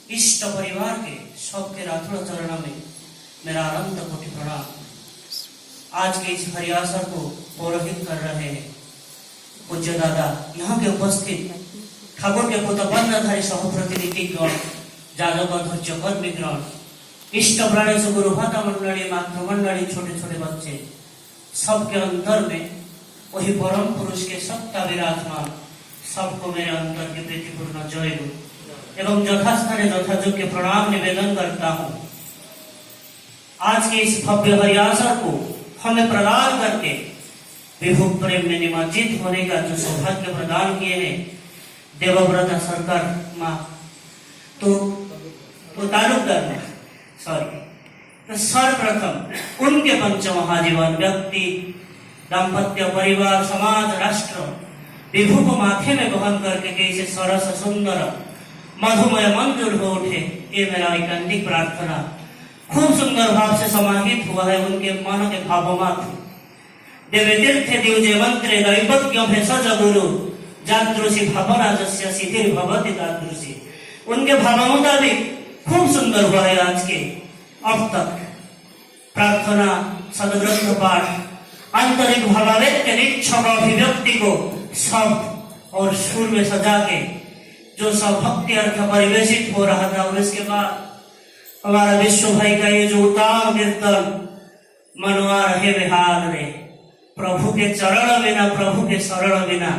इष्ट परिवार के सबके राथोड़ चरण में मेरा अनंत कोटि प्रणाम। आज के इस हरियासर को पौरोहित कर रहे हैं पूज्य दादा, यहाँ के उपस्थित ठाकुर के पुतबंधधारी सहप्रतिनिधिगण, जाजक धैर्य कर्मीगण, इष्ट प्राणेश गुरु भाता मंडली, मातृमंडली, छोटे छोटे बच्चे, सबके अंदर में वही परम पुरुष के सत्ता विराजमान। सबको मेरे अंतर की प्रीतिपूर्ण जय गुरु एवं यथास्थाने यथायोग्य प्रणाम निवेदन करता हूँ। आज के इस भव्य हरियासर को हमें प्रदान करके विभु प्रेम में निमज्जित होने का जो सौभाग्य प्रदान किए हैं देवव्रता सरकार माँ, तो तालुकदार में तो सर्वप्रथम उनके पंच महाजीवन व्यक्ति, दाम्पत्य, परिवार, समाज, राष्ट्र विभु को माथे में वहन करके कैसे सरस सुंदर मधुमय मंजूर हो उठे, ये मेरा एकांतिक प्रार्थना खूब सुंदर भाव से समाहित हुआ है उनके मन के भावों मात्र। देवे तीर्थे दिवजे मंत्रे दैवज्ञ भेषज गुरु जादृशी भावराजस्य सिद्धिर भवति तादृशी। उनके भाव मुताबिक खूब सुंदर हुआ है आज के अब तक प्रार्थना, सदग्रंथ पाठ, आंतरिक भावावेत्य निक्षक अभिव्यक्ति को शब्द और सुर में सजा के जो सब भक्ति अर्थ परिवेशित हो रहा था, और इसके बाद हमारा विश्व भाई का ये जो उत्तम कीर्तन मनवा रहे बेहाल रे, प्रभु के चरण बिना, प्रभु के शरण बिना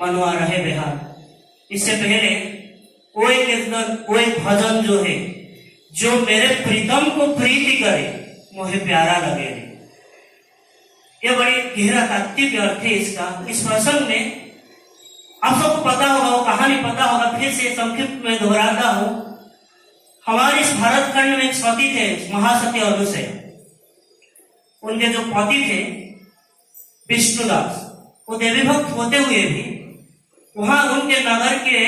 मनवा रहे बेहाल। इससे पहले वो एक कीर्तन, वो एक भजन जो है जो मेरे प्रीतम को प्रीति करे मुझे प्यारा लगे, ये बड़ी गहरा तात्विक अर्थ है इसका। इस प्रसंग में आप सबको पता होगा, वो कहानी पता होगा, फिर से संक्षिप्त में दोहराता हूं। हमारे इस भारत खंड में एक सती थे, महासती अनुसया। उनके जो पति थे विष्णुदास, वो देवी भक्त होते हुए भी वहां उनके नगर के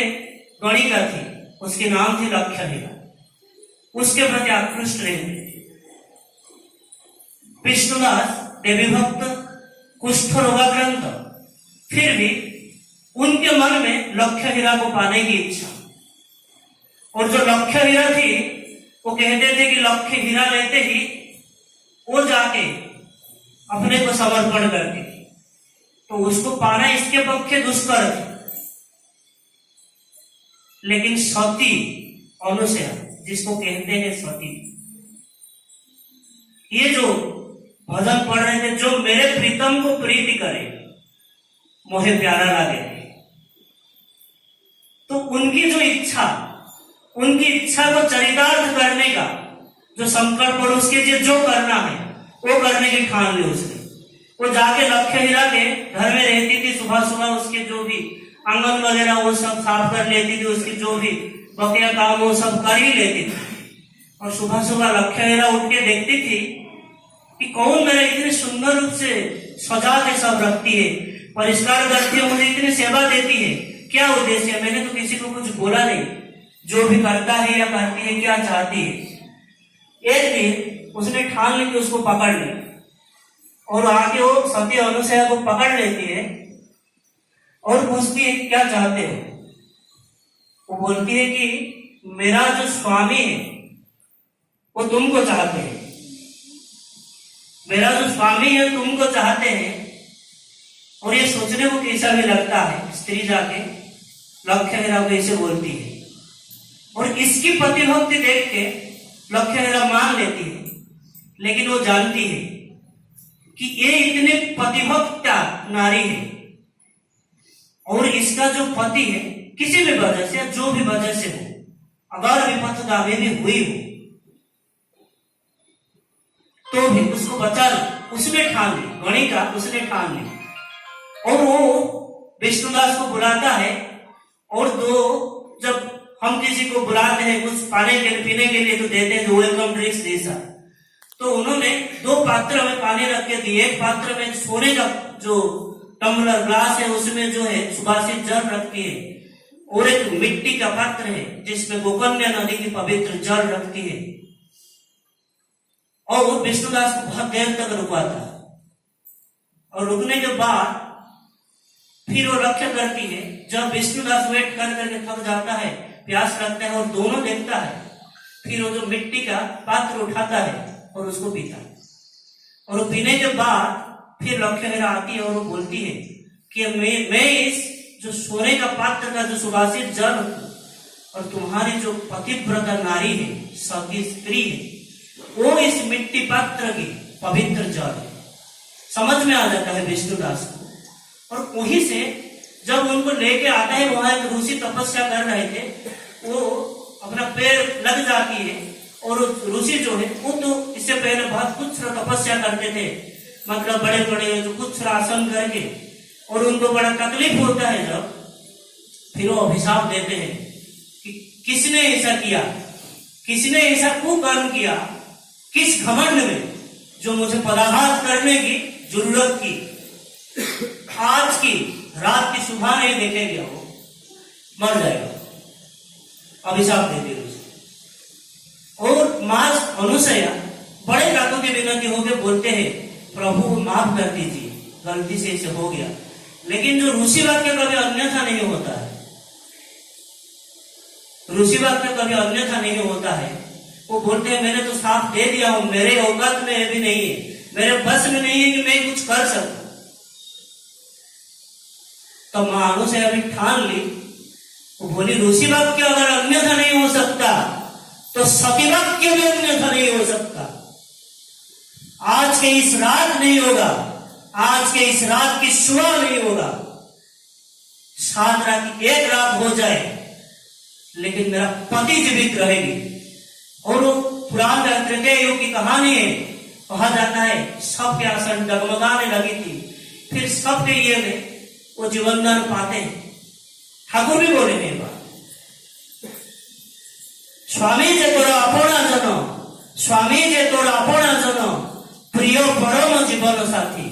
गणिका थी, उसके नाम थी लक्ष्यहीरा, उसके प्रति आकृष्ट रहते। विष्णुदास देवी भक्त, कुष्ठ रोगाक्रांत, फिर भी उनके मन में लक्ष्यहीरा को पाने की इच्छा। और जो लक्ष्यहीरा थी वो कहते थे कि लक्ष्यहीरा लेते ही वो जाके अपने को समर्पण करती थी, तो उसको पाना इसके पक्षे दुष्कर थे। लेकिन सती अनुसया, जिसको कहते हैं सती, ये जो भजन पढ़ रहे थे, जो मेरे प्रीतम को प्रीति करे मुझे प्यारा लगे, तो उनकी जो इच्छा, उनकी इच्छा को चरितार्थ करने का जो संकल्प और उसके लिए जो करना है वो करने की ठान ली उसने। वो जाके लक्ष्यहीरा के घर में रहती थी, सुबह सुबह उसके जो भी आंगन वगैरह वो सब साफ कर लेती थी, उसकी जो भी बकिया काम वो सब कर ही लेती थी। और सुबह सुबह लक्ष्यहीरा उठ के देखती थी कि कौन मेरा इतने सुंदर रूप से सजा के सब रखती है, परिष्कार करती है, मुझे इतनी सेवा देती है, क्या उद्देश्य है? मैंने तो किसी को कुछ बोला नहीं, जो भी करता है या करती है क्या चाहती है। एक दिन उसने ठान ली कि उसको पकड़ ले, और आके वो सती अनुसया को पकड़ लेती है और पूछती है क्या चाहते हो। वो बोलती है कि मेरा जो स्वामी है वो तुमको चाहते हैं, मेरा जो स्वामी है तुमको चाहते हैं। और ये सोचने को कैसा भी लगता है, स्त्री जाके लक्ष्यहीरा को ऐसे बोलती है, और इसकी प्रतिभक्ति देख के लक्ष्यहीरा मान लेती है। लेकिन वो जानती है कि ये इतने प्रतिभक्त नारी है, और इसका जो पति है किसी भी वजह से, जो भी वजह से हो, अगर विपत्ति भी हुई हो तो भी उसको बचा लो, उसने ठान ली, गणिका उसने ठान ली। और वो विष्णुदास को बुलाता है, और दो, जब हम किसी को बुलाते हैं कुछ पाने के पीने के लिए तो देते हैं जो वेलकम ड्रिंक्स जैसा, तो उन्होंने 2 पात्र में पानी रख के दिए। एक पात्र में सोने का जो टम्बलर ग्लास है उसमें जो है सुभाषित जल रखती है, और एक मिट्टी का पात्र है जिसमें गोकन्या नदी की पवित्र जल रखती है। और वो विष्णुदास को बहुत देर तक रुकवाता है, और रुकने के बाद फिर वो रक्षा करती है। जब विष्णुदास वेट कर करके थक जाता है प्यास लगता है और दोनों देखता है, फिर वो जो मिट्टी का पात्र उठाता है और उसको पीता है। और वो पीने के बाद फिर लक्ष्मीरा आती है और वो बोलती है कि मैं इस जो सोने का पात्र का जो सुवासित जल और तुम्हारी जो पतिव्रता नारी है, सती स्त्री है, वो इस मिट्टी पात्र की पवित्र जल है। समझ में आ जाता है विष्णुदास को। और वहीं से जब उनको लेके आता है, वहां एक ऋषि तपस्या कर रहे थे, वो अपना पैर लग जाती है और ऋषि जो है वो तो इससे पहले बहुत कुछ तपस्या करते थे, मतलब बड़े बड़े जो कुछ आसन करके, और उनको बड़ा तकलीफ होता है जब, फिर वो अभिशाप देते हैं कि किसने ऐसा किया, किसने ऐसा कुकर्म किया, किस घमंड में जो मुझे पदाघात करने की जरूरत की, आज की रात की सुबह नहीं देखेगा वो मर जाएगा, अभिशाप दे दिया उसे। और मां अनुसया बड़े काकों की विनती होकर बोलते हैं, प्रभु माफ कर दीजिए, गलती से इसे हो गया। लेकिन जो ऋषि वाक्य कभी अन्यथा नहीं होता है, ऋषि वाक्य कभी अन्यथा नहीं होता है। वो बोलते हैं मैंने तो साफ दे दिया हूं, मेरे औकात में भी नहीं है, मेरे बस में नहीं है कि मैं कुछ कर सकूं। तो मां अनुसया भी ठान ली, वो बोली ऋषि वाक्य अगर अन्यथा नहीं हो सकता तो सती वाक्य भी अन्यथा नहीं हो सकता। आज के इस रात नहीं होगा, आज के इस रात की सुबह नहीं होगा, 7 रात की 1 रात हो जाए, लेकिन मेरा पति जीवित रहेगी। और वो पुराण तृतीय युग की कहानी है, कहा जाता है सबके आसन डगमगाने लगी थी, फिर सबके ये में वो जीवनदान पाते हैं। ठाकुर भी बोले नहीं बात, स्वामी जे तोरा अपना जन, स्वामी जे तोरा अपना जन, प्रिय परम जीवन साथी,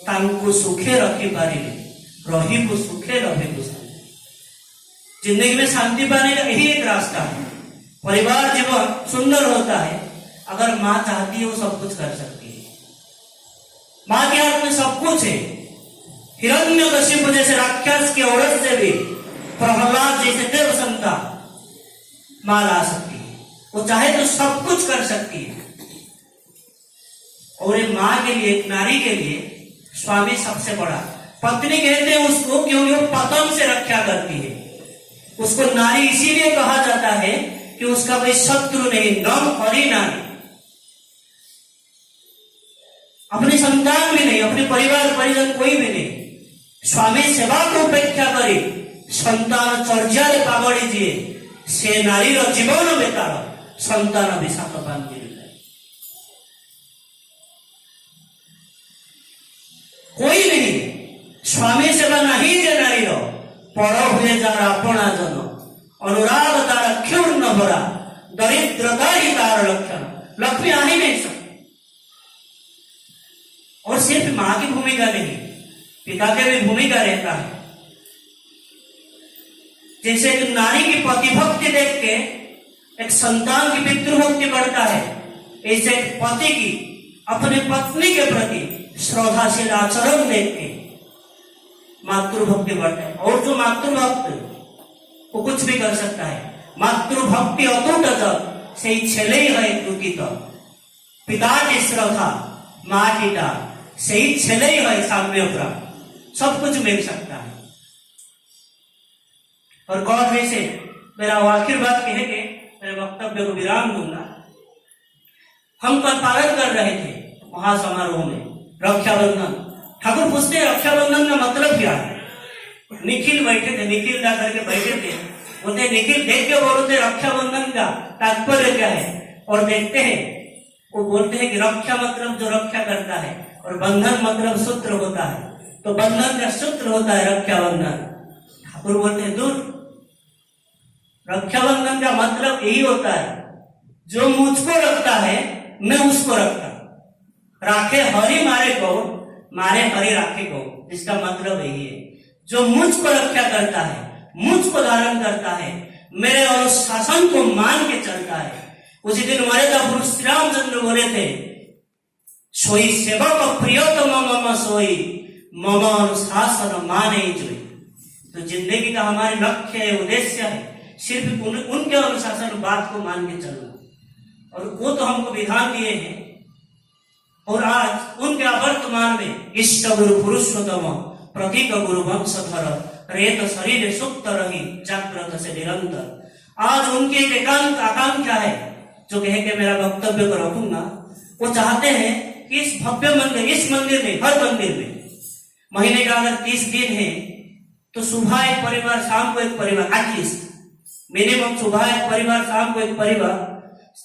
तांको सुखे रखी पारिले, रही को सुखे रहे को शांति। जिंदगी में शांति पाने का यही एक रास्ता है। परिवार जीवन सुंदर होता है अगर मां चाहती है, वो सब कुछ कर सकती है। मां के हाथ में सब कुछ है। हिरण्यकशिपु जैसे राक्षस की औरत से भी प्रहलाद जैसे देव संतान मां ला सकती है, वो चाहे तो सब कुछ कर सकती है। और एक मां के लिए, एक नारी के लिए स्वामी सबसे बड़ा। पत्नी कहते हैं उसको क्योंकि वो पतन से रक्षा करती है। उसको नारी इसीलिए कहा जाता है कि उसका कोई शत्रु नहीं, नम हरि नारी। अपने संतान भी नहीं, अपने परिवार परिजन कोई भी नहीं, स्वामी सेवा को उपेक्षा करी संतान चर्चारे पागड़ी दिए से नारी जीवन बेतार संतान अभिशाप पान कोई नहीं। स्वामी सेवा नहीं जे नारी पर हुए जार अपना जन, अनुराग तार क्षुर्ण भरा, दरिद्रता ही तार लक्षण। लक्ष्मी आ ही नहीं सकती। और सिर्फ मां की भूमिका नहीं, पिता के भी भूमिका रहता है। जैसे एक नारी की पतिभक्ति देख के एक संतान की पितृभक्ति बढ़ता है, ऐसे एक पति की अपने पत्नी के प्रति श्रद्धाशील आचरण देख के मातृभक्ति बढ़ता है। और जो मातृभक्त वो कुछ भी कर सकता है। मातृभक्ति अतुट जब से छेले है कृतित, पिता की श्रद्धा मां की डाल से ही छेले है साम्य प्राप्त, सब कुछ मिल सकता है। और गौर में से मेरा आखिर बात कह के मेरे वक्तव्य को विराम दूंगा। हम कल पालन कर रहे थे महासमारोह में रक्षाबंधन। ठाकुर पूछते हैं रक्षाबंधन का मतलब क्या है। निखिल बैठे थे, निखिल ला करके बैठे थे, बोलते निखिल देख के बोलते रक्षाबंधन का तात्पर्य क्या है। और देखते हैं वो बोलते हैं कि रक्षा मतलब जो रक्षा करता है, और बंधन मतलब सूत्र होता है, तो बंधन का सूत्र होता है रक्षाबंधन। ठाकुर बोलते हैं दूर, रक्षाबंधन का मतलब यही होता है जो मुझको रखता है मैं उसको रखता, राखे हरि मारे को, मारे हरि राखे को, इसका मतलब यही है। जो मुझको रक्षा करता है, मुझको धारण करता है, मेरे अनुशासन को मान के चलता है। उसी दिन मर्यादा पुरुष श्री रामचंद्र बोले थे, सोई सेवक प्रियतम मम सोई, मम अनुशासन माने जोई। तो जिंदगी का हमारे लक्ष्य है, उद्देश्य है सिर्फ उनके अनुशासन बात को मान के चलना, और वो तो हमको विधान दिए हैं। और आज उनके वर्तमान में इष्ट गुरु पुरुषोत्तम प्रतीक गुरु वंशधर रेत शरीर सुप्त रही जागृत से निरंतर। आज उनकी एक एकांत आकांक्षा है जो कह के मेरा वक्तव्य को रखूंगा। वो चाहते हैं कि इस भव्य मंदिर, इस मंदिर में, हर मंदिर में महीने का अगर 30 दिन है तो सुबह एक परिवार, शाम को एक परिवार, एटलीस्ट मिनिमम सुबह एक परिवार, शाम को एक परिवार।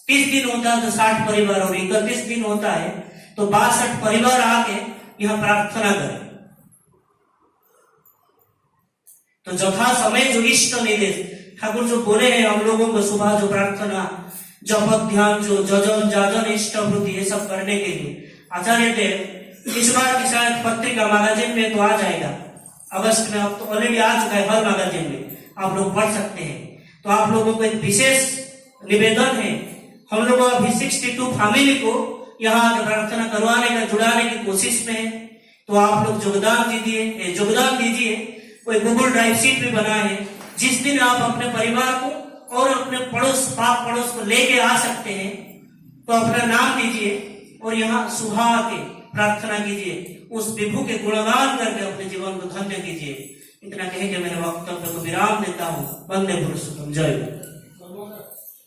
30 दिन होता है तो 60 परिवार, और 31 दिन होता है तो 62 परिवार आके यहाँ प्रार्थना करें। तो जथा समय जो इष्ट निर्देश ठाकुर जो बोले हैं हम लोगों को, सुबह जो प्रार्थना, जप, ध्यान, जो जजन जाजन इष्ट वृद्धि, ये सब करने के लिए आचार्य देव इस बार की शायद पत्रिका मैगजीन में तो आ जाएगा अगस्त में, अब तो ऑलरेडी आ चुका है, हर मैगजीन में आप लोग पढ़ सकते हैं। तो आप लोगों को एक विशेष निवेदन है, हम लोग अभी 62 फैमिली को यहाँ प्रार्थना करवाने का, जुड़ाने की कोशिश में है। तो आप लोग योगदान दीजिए। कोई गूगल ड्राइव शीट भी बना है, जिस दिन आप अपने परिवार को और अपने पाक पड़ोस को लेके आ सकते हैं तो अपना नाम दीजिए और यहाँ सुबह आके प्रार्थना कीजिए, उस विभु के गुणगान करके अपने जीवन को धन्य कीजिए। इतना कह के मेरे वक्तव्य को विराम देता हूँ। वंदे पुरुषोत्तम। जय।